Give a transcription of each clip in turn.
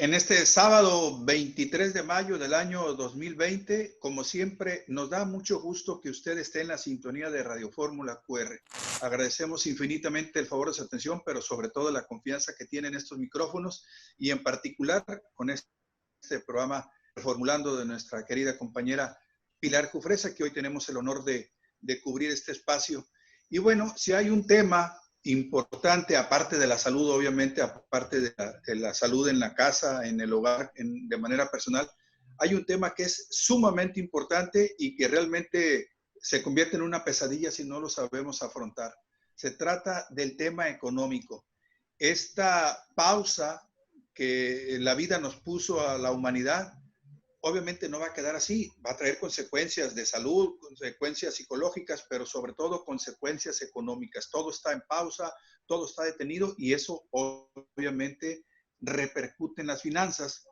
En este sábado 23 de mayo del año 2020, como siempre, nos da mucho gusto que usted esté en la sintonía de Radio Fórmula QR. Agradecemos infinitamente el favor de su atención, pero sobre todo la confianza que tienen estos micrófonos y en particular con este programa Reformulando de nuestra querida compañera Pilar Jufresa, que hoy tenemos el honor de cubrir este espacio. Y bueno, si hay un tema importante, aparte de la salud, obviamente, aparte de la salud en la casa, en el hogar, de manera personal, hay un tema que es sumamente importante y que realmente se convierte en una pesadilla si no lo sabemos afrontar. Se trata del tema económico. Esta pausa que la vida nos puso a la humanidad, obviamente no va a quedar así, va a traer consecuencias de salud, consecuencias psicológicas, pero sobre todo consecuencias económicas. Todo está en pausa, todo está detenido y eso obviamente repercute en las finanzas.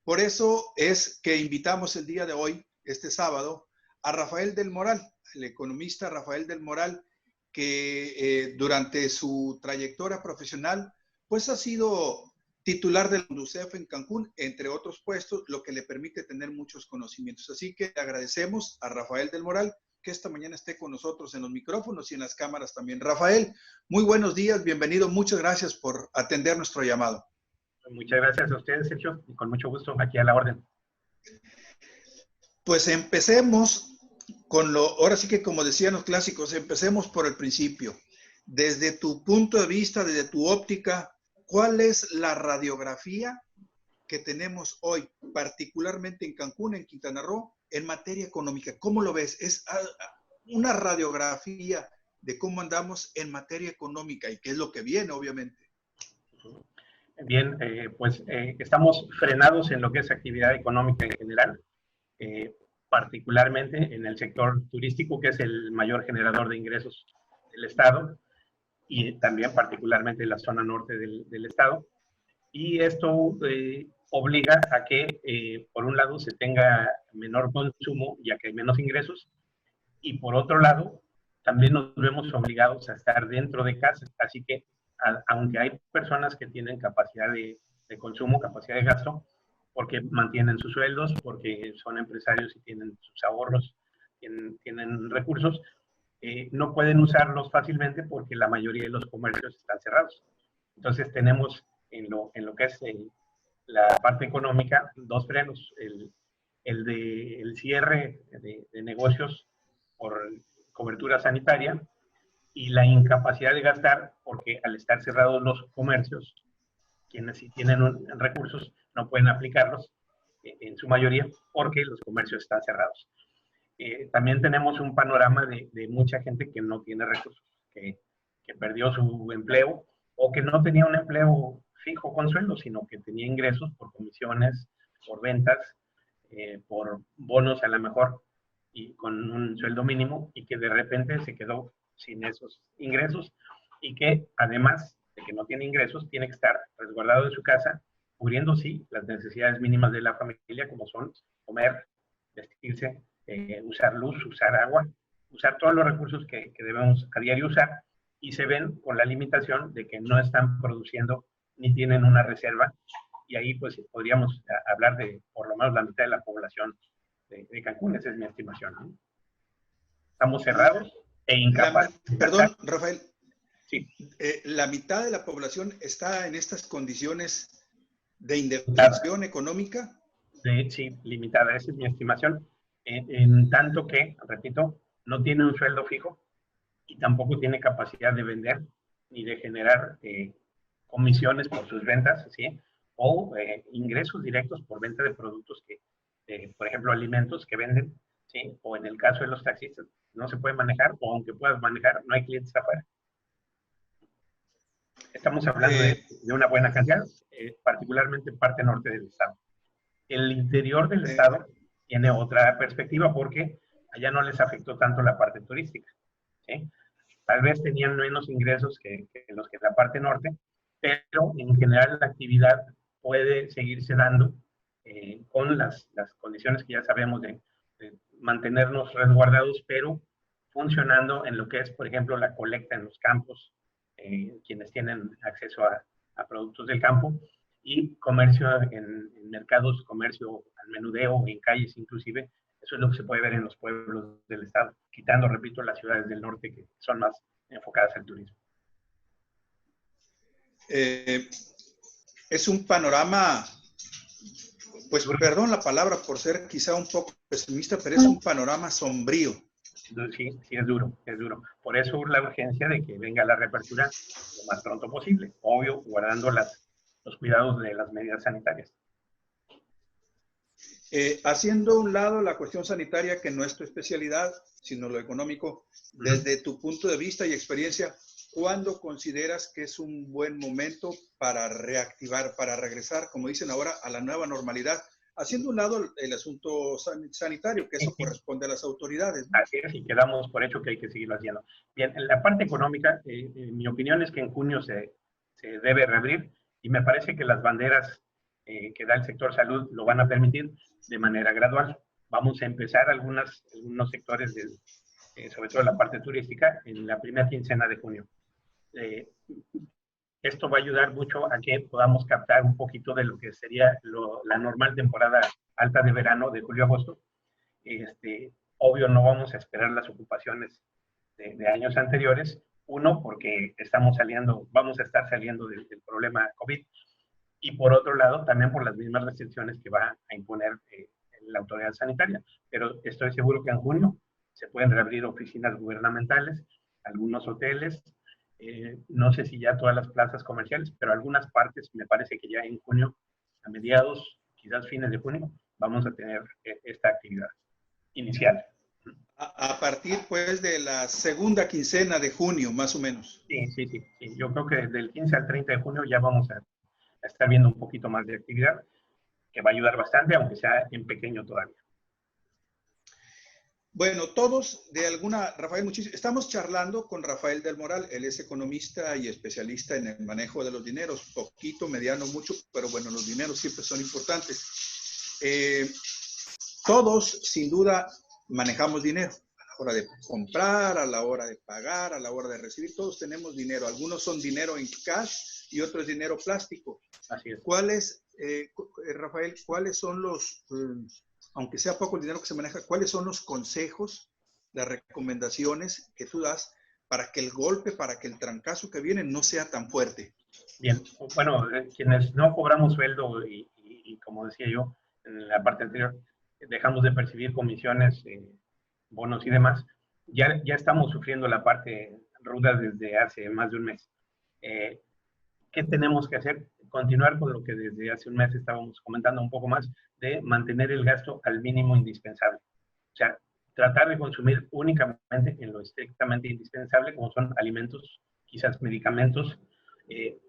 Por eso es que invitamos el día de hoy, este sábado, a Rafael del Moral, el economista Rafael del Moral, que durante su trayectoria profesional, pues ha sido titular del UNDUCEF en Cancún, entre otros puestos, lo que le permite tener muchos conocimientos. Así que le agradecemos a Rafael del Moral que esta mañana esté con nosotros en los micrófonos y en las cámaras también. Rafael, muy buenos días, bienvenido, muchas gracias por atender nuestro llamado. Muchas gracias a ustedes, Sergio, y con mucho gusto aquí a la orden. Pues empecemos con ahora sí que como decían los clásicos, empecemos por el principio. Desde tu punto de vista, desde tu óptica, ¿cuál es la radiografía que tenemos hoy, particularmente en Cancún, en Quintana Roo, en materia económica? ¿Cómo lo ves? Es una radiografía de cómo andamos en materia económica y qué es lo que viene, obviamente. Bien, estamos frenados en lo que es actividad económica en general, particularmente en el sector turístico, que es el mayor generador de ingresos del Estado, y también particularmente en la zona norte del Estado. Y esto obliga a que, por un lado, se tenga menor consumo, ya que hay menos ingresos, y por otro lado, también nos vemos obligados a estar dentro de casa. Así que, aunque hay personas que tienen capacidad de consumo, capacidad de gasto, porque mantienen sus sueldos, porque son empresarios y tienen sus ahorros, tienen recursos, no pueden usarlos fácilmente porque la mayoría de los comercios están cerrados. Entonces tenemos en lo que es la parte económica dos frenos, el cierre de negocios por cobertura sanitaria y la incapacidad de gastar, porque al estar cerrados los comercios, quienes sí tienen recursos no pueden aplicarlos en su mayoría porque los comercios están cerrados. También tenemos un panorama de mucha gente que no tiene recursos, que perdió su empleo o que no tenía un empleo fijo con sueldo, sino que tenía ingresos por comisiones, por ventas, por bonos a lo mejor, y con un sueldo mínimo, y que de repente se quedó sin esos ingresos, y que además de que no tiene ingresos, tiene que estar resguardado en su casa, cubriendo, sí, las necesidades mínimas de la familia, como son comer, vestirse, usar luz, usar agua, usar todos los recursos que debemos a diario usar, y se ven con la limitación de que no están produciendo ni tienen una reserva, y ahí pues podríamos hablar de por lo menos la mitad de la población de Cancún. Esa es mi estimación, ¿no? Estamos cerrados e incapaces. Perdón, Rafael. Sí. La mitad de la población está en estas condiciones de indefensión económica. Sí, limitada. Esa es mi estimación. En tanto que, repito, no tiene un sueldo fijo y tampoco tiene capacidad de vender ni de generar comisiones por sus ventas, ¿sí? O ingresos directos por venta de productos que, por ejemplo, alimentos que venden, ¿sí? O en el caso de los taxistas, no se puede manejar, o aunque puedas manejar, no hay clientes afuera. Estamos hablando de una buena cantidad, particularmente parte norte del estado. El interior del estado tiene otra perspectiva porque allá no les afectó tanto la parte turística, ¿sí? Tal vez tenían menos ingresos que los que la parte norte, pero en general la actividad puede seguirse dando con las condiciones que ya sabemos de mantenernos resguardados, pero funcionando en lo que es, por ejemplo, la colecta en los campos, quienes tienen acceso a productos del campo, y comercio en mercados, comercio al menudeo, en calles inclusive. Eso es lo que se puede ver en los pueblos del estado, quitando, repito, las ciudades del norte que son más enfocadas al turismo. Es un panorama, pues perdón la palabra por ser quizá un poco pesimista, pero es un panorama sombrío. Sí, sí, es duro, es duro. Por eso la urgencia de que venga la reapertura lo más pronto posible, obvio, guardando los cuidados de las medidas sanitarias. Haciendo a un lado la cuestión sanitaria, que no es tu especialidad, sino lo económico, desde tu punto de vista y experiencia, ¿cuándo consideras que es un buen momento para reactivar, para regresar, como dicen ahora, a la nueva normalidad? Haciendo a un lado el asunto sanitario, que eso corresponde a las autoridades, ¿no? Así es, y quedamos por hecho que hay que seguirlo haciendo. Bien, en la parte económica, mi opinión es que en junio se debe reabrir, y me parece que las banderas que da el sector salud lo van a permitir de manera gradual. Vamos a empezar algunos sectores, sobre todo la parte turística, en la primera quincena de junio. Esto va a ayudar mucho a que podamos captar un poquito de lo que sería la normal temporada alta de verano de julio-agosto. Obvio, no vamos a esperar las ocupaciones de años anteriores. Uno, porque vamos a estar saliendo del problema COVID. Y por otro lado, también por las mismas restricciones que va a imponer la autoridad sanitaria. Pero estoy seguro que en junio se pueden reabrir oficinas gubernamentales, algunos hoteles, no sé si ya todas las plazas comerciales, pero algunas partes, me parece que ya en junio, a mediados, quizás fines de junio, vamos a tener esta actividad inicial. A partir, pues, de la segunda quincena de junio, más o menos. Sí. Yo creo que desde el 15 al 30 de junio ya vamos a estar viendo un poquito más de actividad, que va a ayudar bastante, aunque sea en pequeño todavía. Bueno, todos de alguna, Rafael, muchísimo. Estamos charlando con Rafael del Moral. Él es economista y especialista en el manejo de los dineros, poquito, mediano, mucho, pero bueno, los dineros siempre son importantes. Todos, sin duda, manejamos dinero a la hora de comprar, a la hora de pagar, a la hora de recibir. Todos tenemos dinero. Algunos son dinero en cash y otros dinero plástico. Así es. Rafael, cuáles son los, aunque sea poco el dinero que se maneja, cuáles son los consejos, las recomendaciones que tú das para que el golpe, para que el trancazo que viene no sea tan fuerte? Bien, bueno, quienes no cobramos sueldo y como decía yo en la parte anterior, dejamos de percibir comisiones, bonos y demás, ya estamos sufriendo la parte ruda desde hace más de un mes. ¿Qué tenemos que hacer? Continuar con lo que desde hace un mes estábamos comentando un poco más, de mantener el gasto al mínimo indispensable. O sea, tratar de consumir únicamente en lo estrictamente indispensable, como son alimentos, quizás medicamentos,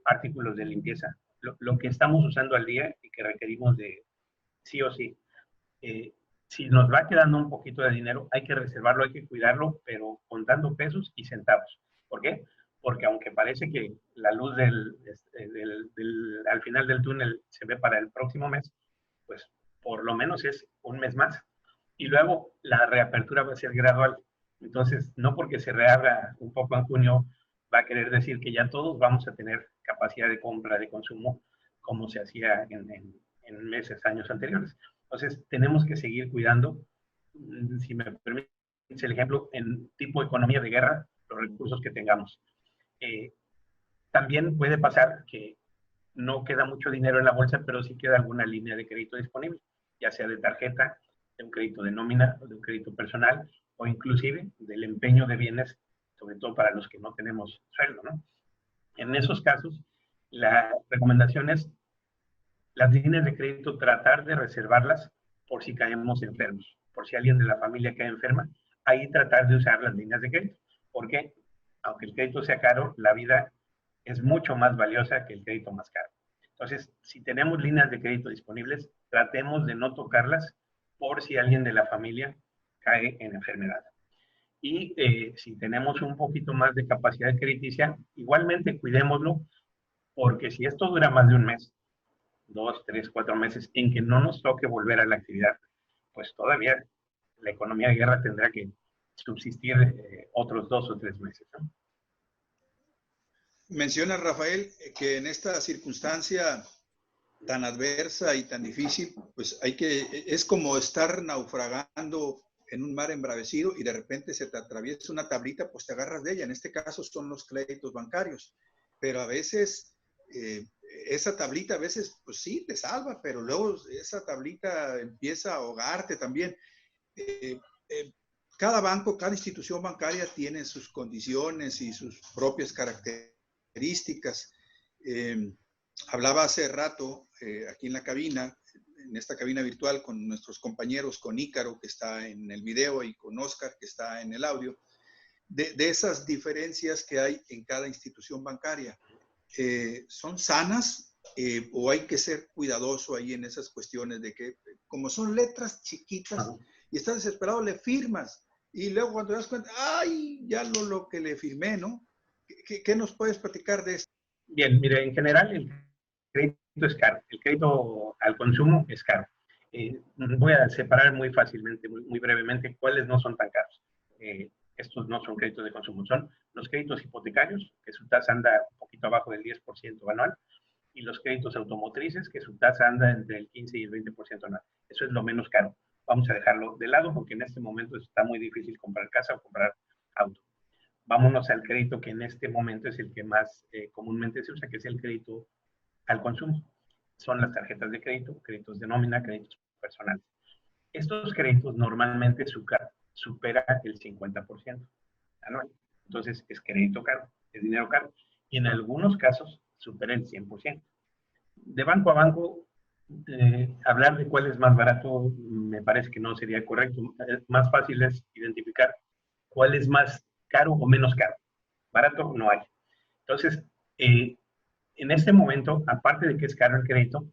artículos de limpieza. Lo que estamos usando al día y que requerimos de sí o sí. Si nos va quedando un poquito de dinero, hay que reservarlo, hay que cuidarlo, pero contando pesos y centavos. ¿Por qué? Porque aunque parece que la luz al final del túnel se ve para el próximo mes, pues por lo menos es un mes más. Y luego la reapertura va a ser gradual. Entonces, no porque se reabra un poco en junio, va a querer decir que ya todos vamos a tener capacidad de compra, de consumo, como se hacía en meses, años anteriores. Entonces, tenemos que seguir cuidando, si me permite el ejemplo, en tipo de economía de guerra, los recursos que tengamos. También puede pasar que no queda mucho dinero en la bolsa, pero sí queda alguna línea de crédito disponible, ya sea de tarjeta, de un crédito de nómina, de un crédito personal, o inclusive del empeño de bienes, sobre todo para los que no tenemos sueldo, ¿no? En esos casos, la recomendación es las líneas de crédito, tratar de reservarlas por si caemos enfermos, por si alguien de la familia cae enferma, ahí tratar de usar las líneas de crédito, porque aunque el crédito sea caro, la vida es mucho más valiosa que el crédito más caro. Entonces, si tenemos líneas de crédito disponibles, tratemos de no tocarlas por si alguien de la familia cae en enfermedad. Y si tenemos un poquito más de capacidad crediticia, igualmente cuidémoslo, porque si esto dura más de un mes, 2, 3, 4 meses, en que no nos toque volver a la actividad, pues todavía la economía de guerra tendrá que subsistir otros 2 o 3 meses, ¿no? Menciona Rafael que en esta circunstancia tan adversa y tan difícil, pues es como estar naufragando en un mar embravecido y de repente se te atraviesa una tablita, pues te agarras de ella. En este caso son los créditos bancarios, pero a veces esa tablita a veces, pues sí, te salva, pero luego esa tablita empieza a ahogarte también. Eh, eh, cada banco, cada institución bancaria tiene sus condiciones y sus propias características. Hablaba hace rato aquí en la cabina, en esta cabina virtual, con nuestros compañeros, con Ícaro, que está en el video, y con Oscar, que está en el audio, de esas diferencias que hay en cada institución bancaria. ¿Son sanas o hay que ser cuidadoso ahí en esas cuestiones de que, como son letras chiquitas y estás desesperado, le firmas y luego cuando te das cuenta, ¡ay! Ya lo que le firmé, ¿no? ¿Qué nos puedes platicar de esto? Bien, mire, en general el crédito es caro, el crédito al consumo es caro. Voy a separar muy fácilmente, muy brevemente, cuáles no son tan caros. Estos no son créditos de consumo, son los créditos hipotecarios, que su tasa anda un poquito abajo del 10% anual, y los créditos automotrices, que su tasa anda entre el 15 y el 20% anual. Eso es lo menos caro. Vamos a dejarlo de lado porque en este momento está muy difícil comprar casa o comprar auto. Vámonos al crédito que en este momento es el que más comúnmente se usa, que es el crédito al consumo. Son las tarjetas de crédito, créditos de nómina, créditos personales. Estos créditos normalmente supera el 50% anual. Entonces es crédito caro, es dinero caro. Y en algunos casos supera el 100%. De banco a banco, hablar de cuál es más barato me parece que no sería correcto. Más fácil es identificar cuál es más caro o menos caro. Barato no hay. Entonces, en este momento, aparte de que es caro el crédito,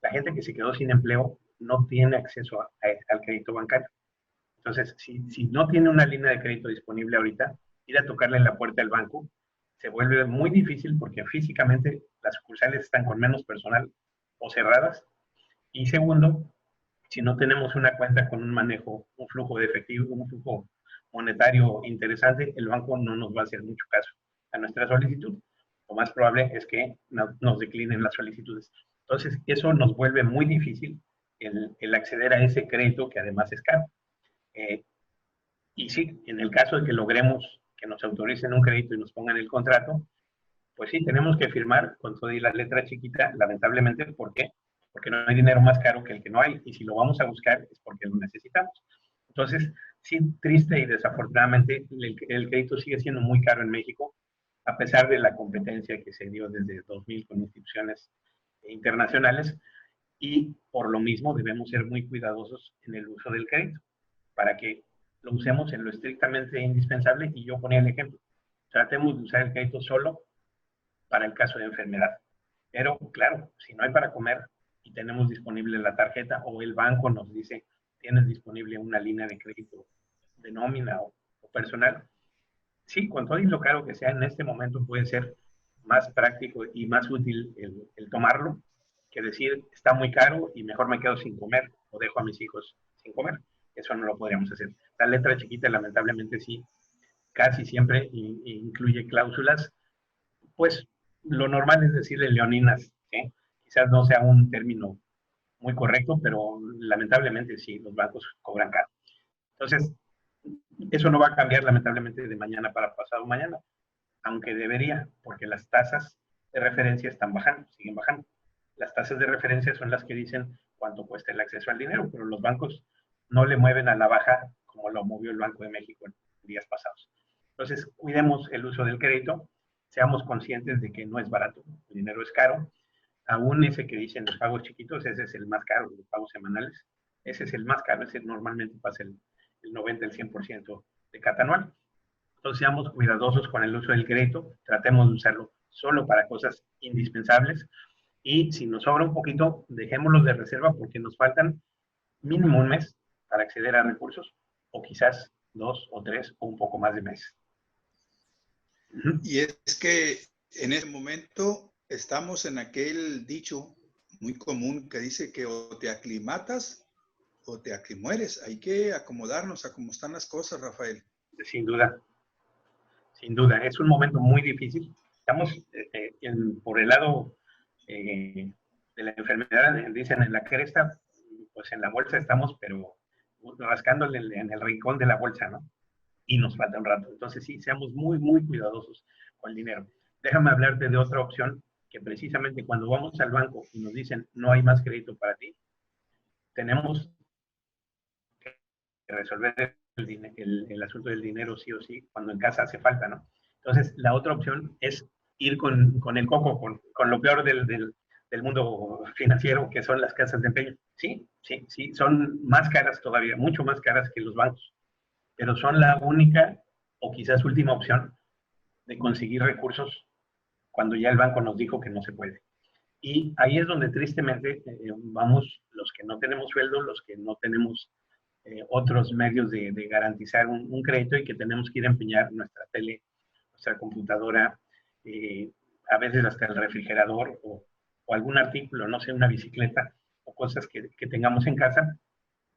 la gente que se quedó sin empleo no tiene acceso al crédito bancario. Entonces, si no tiene una línea de crédito disponible ahorita, ir a tocarle en la puerta del banco se vuelve muy difícil porque físicamente las sucursales están con menos personal o cerradas. Y segundo, si no tenemos una cuenta con un manejo, un flujo de efectivo, un flujo monetario interesante, el banco no nos va a hacer mucho caso a nuestra solicitud. Lo más probable es que nos declinen las solicitudes. Entonces, eso nos vuelve muy difícil el acceder a ese crédito que además es caro. Y sí, en el caso de que logremos que nos autoricen un crédito y nos pongan el contrato, pues sí, tenemos que firmar con toda la letra chiquita, lamentablemente. ¿Por qué? Porque no hay dinero más caro que el que no hay, y si lo vamos a buscar es porque lo necesitamos. Entonces, sí, triste y desafortunadamente, el crédito sigue siendo muy caro en México, a pesar de la competencia que se dio desde 2000 con instituciones internacionales, y por lo mismo debemos ser muy cuidadosos en el uso del crédito, para que lo usemos en lo estrictamente indispensable. Y yo ponía el ejemplo, tratemos de usar el crédito solo para el caso de enfermedad. Pero claro, si no hay para comer y tenemos disponible la tarjeta, o el banco nos dice, tienes disponible una línea de crédito de nómina o personal, sí, con todo y lo caro que sea en este momento, puede ser más práctico y más útil el tomarlo que decir, está muy caro y mejor me quedo sin comer o dejo a mis hijos sin comer. Eso no lo podríamos hacer. La letra chiquita, lamentablemente, sí, casi siempre incluye cláusulas. Pues lo normal es decirle leoninas, ¿sí? Quizás no sea un término muy correcto, pero lamentablemente sí, los bancos cobran caro. Entonces, eso no va a cambiar lamentablemente de mañana para pasado mañana, aunque debería, porque las tasas de referencia están bajando, siguen bajando. Las tasas de referencia son las que dicen cuánto cuesta el acceso al dinero, pero los bancos no le mueven a la baja como lo movió el Banco de México en días pasados. Entonces, cuidemos el uso del crédito, seamos conscientes de que no es barato, el dinero es caro. Aún ese que dicen los pagos chiquitos, ese es el más caro, los pagos semanales, ese es el más caro, ese normalmente pasa el 90, el 100% de cada anual. Entonces, seamos cuidadosos con el uso del crédito, tratemos de usarlo solo para cosas indispensables, y si nos sobra un poquito, dejémoslo de reserva porque nos faltan mínimo un mes para acceder a recursos, o quizás 2 o 3 o un poco más de meses. Y es que en ese momento estamos en aquel dicho muy común que dice que o te aclimatas o te mueres. Hay que acomodarnos a cómo están las cosas, Rafael. Sin duda, sin duda. Es un momento muy difícil. Estamos por el lado de la enfermedad, dicen en la cresta, pues en la bolsa estamos, pero rascándole en el rincón de la bolsa, ¿no? Y nos falta un rato. Entonces sí, seamos muy, muy cuidadosos con el dinero. Déjame hablarte de otra opción que precisamente cuando vamos al banco y nos dicen no hay más crédito para ti, tenemos que resolver el asunto del dinero sí o sí, cuando en casa hace falta, ¿no? Entonces, la otra opción es ir con el coco, con lo peor del mundo financiero, que son las casas de empeño. Sí, sí, sí, son más caras todavía, mucho más caras que los bancos, pero son la única o quizás última opción de conseguir recursos cuando ya el banco nos dijo que no se puede. Y ahí es donde tristemente vamos los que no tenemos sueldo, los que no tenemos otros medios de garantizar un crédito y que tenemos que ir a empeñar nuestra tele, nuestra computadora, a veces hasta el refrigerador o algún artículo, no sé, una bicicleta o cosas que tengamos en casa,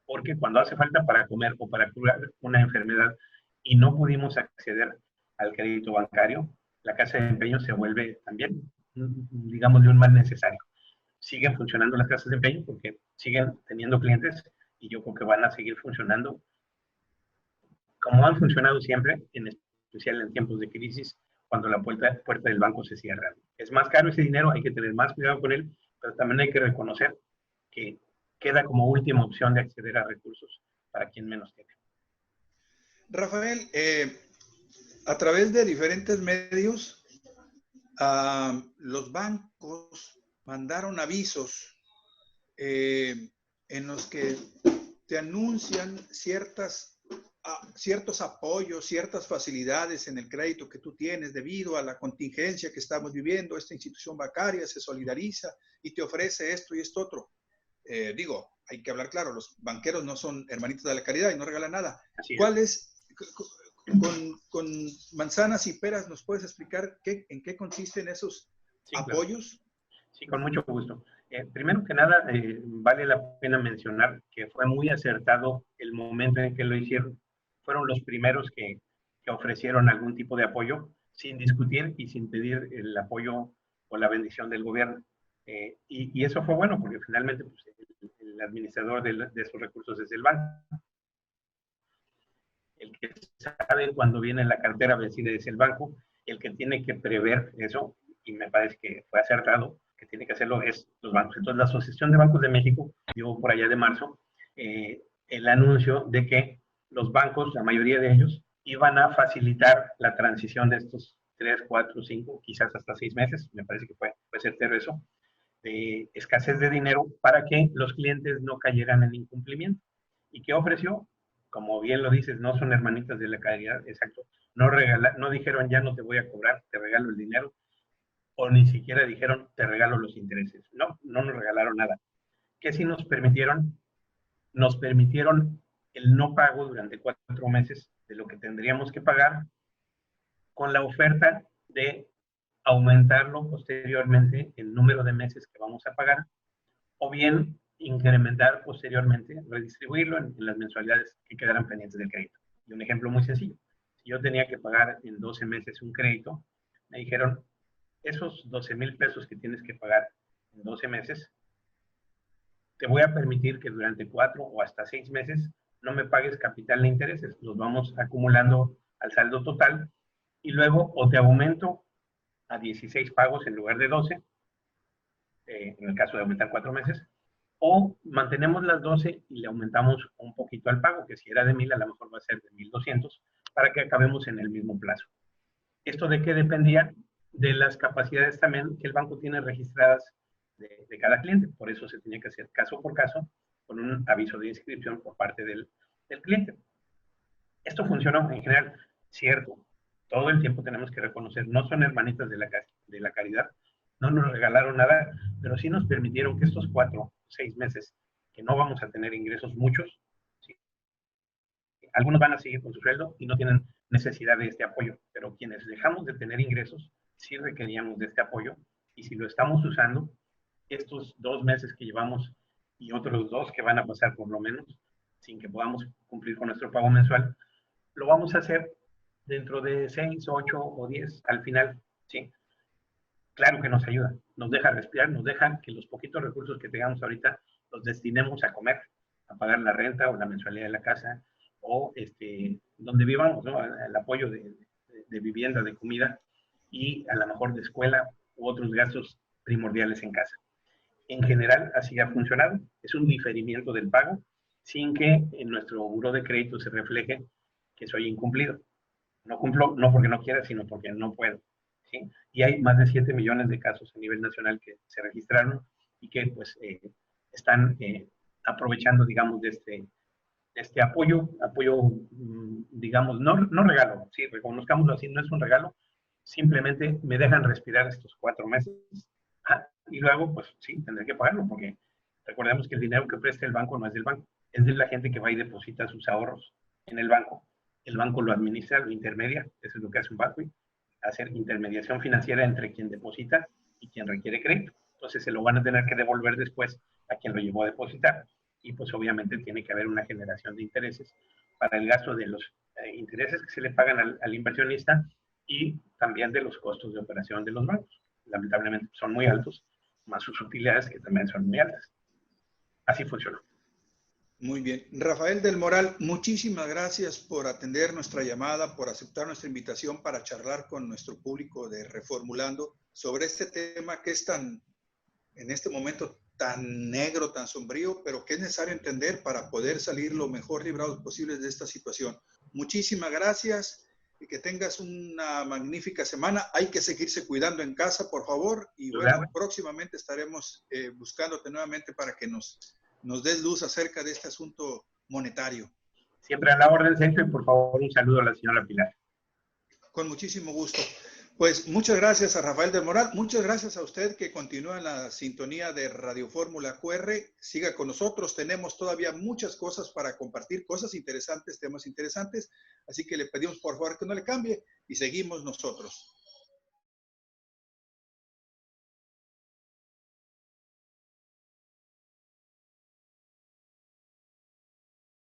porque cuando hace falta para comer o para curar una enfermedad y no pudimos acceder al crédito bancario, la casa de empeño se vuelve también, digamos, de un mal necesario. Siguen funcionando las casas de empeño porque siguen teniendo clientes y yo creo que van a seguir funcionando como han funcionado siempre, en especial en tiempos de crisis, cuando la puerta del banco se cierra. Es más caro ese dinero, hay que tener más cuidado con él, pero también hay que reconocer que queda como última opción de acceder a recursos para quien menos tiene. Rafael, a través de diferentes medios, los bancos mandaron avisos en los que te anuncian ciertos apoyos, ciertas facilidades en el crédito que tú tienes debido a la contingencia que estamos viviendo. Esta institución bancaria se solidariza y te ofrece esto y esto otro. Digo, hay que hablar claro, los banqueros no son hermanitos de la caridad y no regalan nada. ¿Cuál es? Con manzanas y peras, ¿nos puedes explicar en qué consisten esos apoyos? Claro. Sí, con mucho gusto. Primero que nada, vale la pena mencionar que fue muy acertado el momento en que lo hicieron. Fueron los primeros que ofrecieron algún tipo de apoyo sin discutir y sin pedir el apoyo o la bendición del gobierno. Y eso fue bueno porque finalmente pues, el administrador de esos recursos es el banco. El que sabe cuando viene la cartera vencida es el banco, el que tiene que prever eso, y me parece que fue acertado, que tiene que hacerlo es los bancos. Entonces, la Asociación de Bancos de México dio por allá de marzo el anuncio de que los bancos, la mayoría de ellos, iban a facilitar la transición de estos 3, 4, 5, quizás hasta 6 meses, me parece que fue certero eso, de escasez de dinero para que los clientes no cayeran en incumplimiento. ¿Y qué ofreció? Como bien lo dices, no son hermanitas de la caridad, exacto. No dijeron ya no te voy a cobrar, te regalo el dinero, o ni siquiera dijeron te regalo los intereses. No, no nos regalaron nada. ¿Qué sí nos permitieron? Nos permitieron el no pago durante 4 meses de lo que tendríamos que pagar con la oferta de aumentarlo posteriormente el número de meses que vamos a pagar, o bien incrementar posteriormente, redistribuirlo en las mensualidades que quedaran pendientes del crédito. Y un ejemplo muy sencillo. Si yo tenía que pagar en 12 meses un crédito, me dijeron, esos 12,000 pesos que tienes que pagar en 12 meses, te voy a permitir que durante 4 o hasta 6 meses no me pagues capital de intereses, los vamos acumulando al saldo total y luego o te aumento a 16 pagos en lugar de 12, en el caso de aumentar 4 meses, o mantenemos las 12 y le aumentamos un poquito al pago, que si era de 1,000 a lo mejor va a ser de 1,200, para que acabemos en el mismo plazo. ¿Esto de qué dependía? De las capacidades también que el banco tiene registradas de cada cliente. Por eso se tenía que hacer caso por caso con un aviso de inscripción por parte del cliente. Esto funcionó en general, cierto. Todo el tiempo tenemos que reconocer, no son hermanitas de la caridad, no nos regalaron nada, pero sí nos permitieron que estos 4, 6 meses que no vamos a tener ingresos muchos, ¿sí? Algunos van a seguir con su sueldo y no tienen necesidad de este apoyo, pero quienes dejamos de tener ingresos sí requeríamos de este apoyo y si lo estamos usando, estos 2 meses que llevamos y otros 2 que van a pasar por lo menos, sin que podamos cumplir con nuestro pago mensual, lo vamos a hacer dentro de 6, 8 o 10 al final, ¿sí? Claro que nos ayuda, nos deja respirar, nos deja que los poquitos recursos que tengamos ahorita los destinemos a comer, a pagar la renta o la mensualidad de la casa, o donde vivamos, ¿no? El apoyo de vivienda, de comida, y a lo mejor de escuela u otros gastos primordiales en casa. En general, así ha funcionado. Es un diferimiento del pago sin que en nuestro buró de crédito se refleje que soy incumplido. No cumplo, no porque no quiera, sino porque no puedo, ¿sí? Y hay más de 7 millones de casos a nivel nacional que se registraron y que pues están aprovechando, digamos, de este apoyo, digamos, no regalo, sí, reconozcámoslo así, no es un regalo, simplemente me dejan respirar estos 4 meses. Y luego, pues sí, tendré que pagarlo, porque recordemos que el dinero que presta el banco no es del banco, es de la gente que va y deposita sus ahorros en el banco. El banco lo administra, lo intermedia, eso es lo que hace un banco, hacer intermediación financiera entre quien deposita y quien requiere crédito. Entonces se lo van a tener que devolver después a quien lo llevó a depositar. Y pues obviamente tiene que haber una generación de intereses para el gasto de los intereses que se le pagan al inversionista y también de los costos de operación de los bancos. Lamentablemente son muy altos, más sus utilidades que también son muy altas. Así funciona. Muy bien. Rafael del Moral, muchísimas gracias por atender nuestra llamada, por aceptar nuestra invitación para charlar con nuestro público de Reformulando sobre este tema que es tan, en este momento, tan negro, tan sombrío, pero que es necesario entender para poder salir lo mejor librados posibles de esta situación. Muchísimas gracias y que tengas una magnífica semana. Hay que seguirse cuidando en casa, por favor, y bueno, próximamente estaremos buscándote nuevamente para que nos des luz acerca de este asunto monetario. Siempre a la orden, Sergio, y por favor un saludo a la señora Pilar. Con muchísimo gusto. Pues muchas gracias a Rafael del Moral, muchas gracias a usted que continúa en la sintonía de Radio Fórmula QR. Siga con nosotros, tenemos todavía muchas cosas para compartir, cosas interesantes, temas interesantes, así que le pedimos por favor que no le cambie y seguimos nosotros.